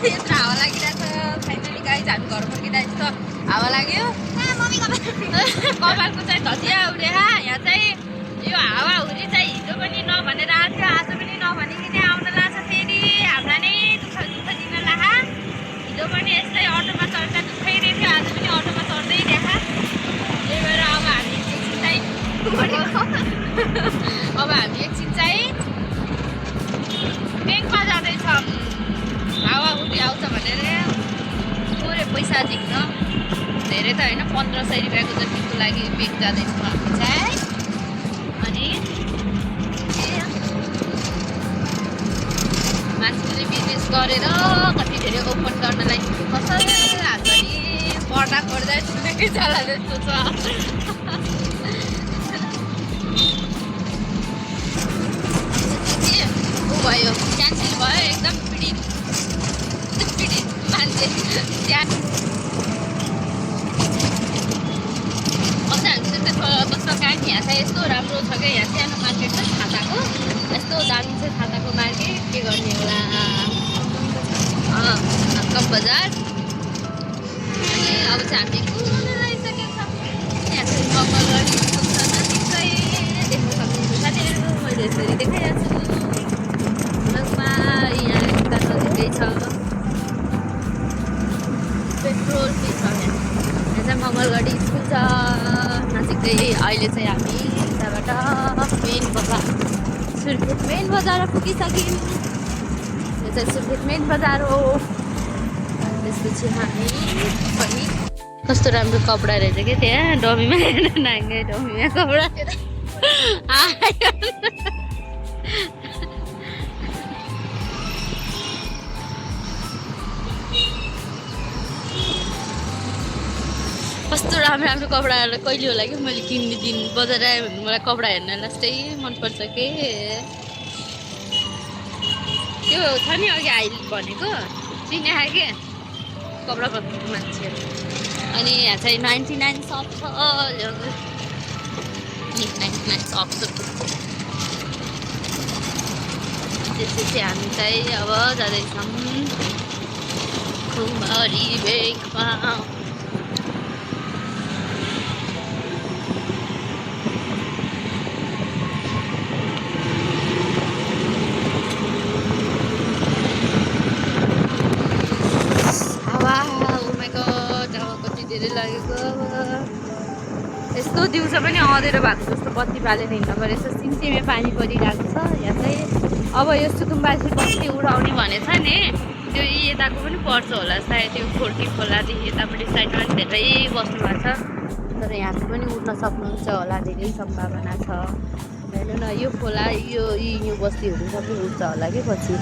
यत्रो हावा लागिरहेछ फाइनली गाइज हामी घर फर्किँदा यस्तो हावा लाग्यो कपालको चाहिँ धसिया उडेर यहाँ चाहिँ यो हावाहुरी चाहिँ हिजो पनि नभनेर आएको थियो आज पनि नभनिकन आउन लाग्छ फेरि हामीलाई नै दुःख दिन लागा हिजो पनि यस्तै अटोमा चढ्दा दुःखै थियो आज पनि अटोमा चढ्दै देखा त्यही भएर अब हामी एकछिन चाहिँ ब्याङ्कमा जाँदैछौँ हावाहुरी आउँछ भनेर थोरै पैसा झिक्न धेरै त होइन 1500 रुपियाँको जतिको लागि ब्याङ्क जाँदैछौँ हामी चाहिँ अनि मान्छेले बिजनेस गरेर कति धेरै ओपन गर्नलाई फसल हाल्छ नि पढ्दा पढ्दै सुनेकै चला जस्तो छ भयो क्यान्सल भयो एकदम पीडित मान्छे त्यहाँ कस्तो काम यहाँ चाहिँ यस्तो राम्रो छ क्या यहाँ सानो मार्केट छ छाताको यस्तो दामी छ छाताको मार्केट के गर्ने होला कप बजार अनि अब चाहिँ हामी घुम्न लागिसकेको छ यहाँ चाहिँ मङ्गलगढी नजिकै देख्न सक्नुहुन्छ साथीहरू मैले यसरी देखाइरहेको छु यहाँ यता नजिकै छ पेट्रोल के छ यहाँ चाहिँ मङ्गलगढी स्कुल छ नजिकै अहिले चाहिँ हामी यताबाट मेन बजार सुर्खेत मेन बजार पुगिसक्यौँ यो चाहिँ सुर्खेत मेन बजार हो त्यसपछि हामी पनि कस्तो राम्रो कपडा रहेछ क्या त्यहाँ डमीमा हेर्न नाङ्गे डमीमा कपडा कस्तो राम्रो राम्रो कपडाहरू कहिले होला कि मैले किन्ने दिन बजार आयो भने मलाई कपडा हेर्न लास्टै मनपर्छ के त्यो छ नि अघि अहिले भनेको चिने के कपडा बनाउने मान्छेहरू अनि यहाँ चाहिँ 99 सप छ 99 सप त्यसपछि हामी चाहिँ अब जाँदैछौँ खुमारी ब्याङ्कमा लागेको यस्तो दिउँसो पनि अँधेरो भएको जस्तो बत्ती बालेर हिँड्नु पऱ्यो यस्तो सिमसिमे पानी परिरहेको छ यहाँ चाहिँ अब यो सुकुम्बासी बत्ती उडाउने भनेछ नि त्यो यताको पनि पर्छ होला सायद यो खोर्की खोलादेखि यतापट्टि साइडमा पनि धेरै बस्नु भएको छ तर यहाँ पनि उड्न सक्नुहुन्छ होला धेरै सम्भावना छ हेर्नु न यो खोला यो बस्तीहरू सबै उड्छ होला कि पछि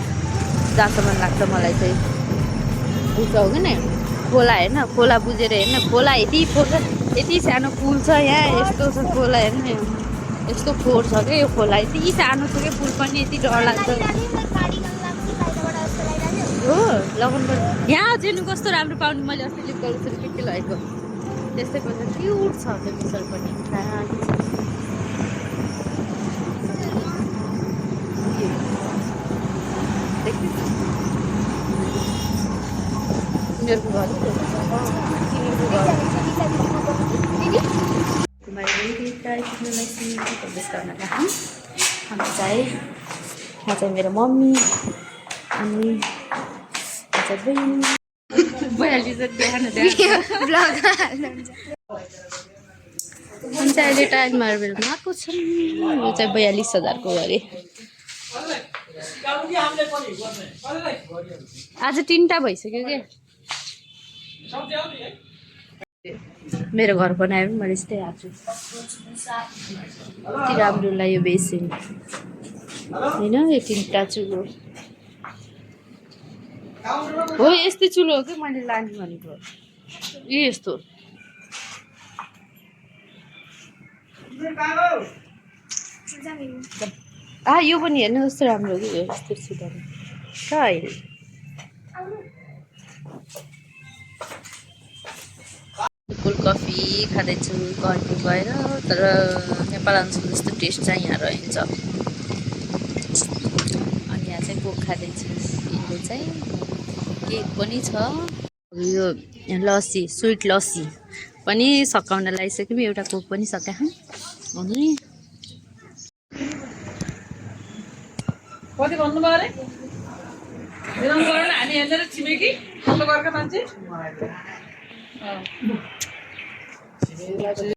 जहाँसम्म लाग्छ मलाई चाहिँ उड्छ हो कि न खोला हेर्न खोला बुझेर हेर्न खोला यति सानो पुल छ यहाँ यस्तो छ खोला हेर्न यस्तो फोहोर छ क्या यो खोला यति सानो छ क्या पुल पनि यति डर लाग्छ हो लगाउनु पर्छ यहाँ जेनु कस्तो राम्रो पाउने मैले अस्ति लिप गर्छु के लगेको त्यस्तै पर्छ क्युट छ त्यो विषय पनि यहाँ चाहिँ मेरो मम्मी अनि अहिले टाइल मार्बलमा आएको छ यो चाहिँ 42,000 को अरे आज 3टा भइसक्यो क्या मेरो घर बनायो पनि मैले यस्तै आएको छु यति राम्रो लाग्यो बेसिन होइन यो 3टा चुलो हो यस्तै चुलो हो कि मैले लाने भनेको यो यस्तो यो पनि हेर्नु कस्तो राम्रो हो कि यो यस्तो सिधाले छ अहिले कोल्ड कफी खाँदैछु घरको गएर तर नेपाल अनुसार जस्तो टेस्ट चाहिँ यहाँ रहन्छ अनि यहाँ चाहिँ कोक खाँदैछु यसले चाहिँ केक पनि छ। यो लस्सी स्विट लस्सी पनि सकाउन लागिसक्यौँ, एउटा कोक पनि सकायौँ। अनि कति भन्नुभयो अरे हामी हेर्दैन छिमेकी घरका मान्छे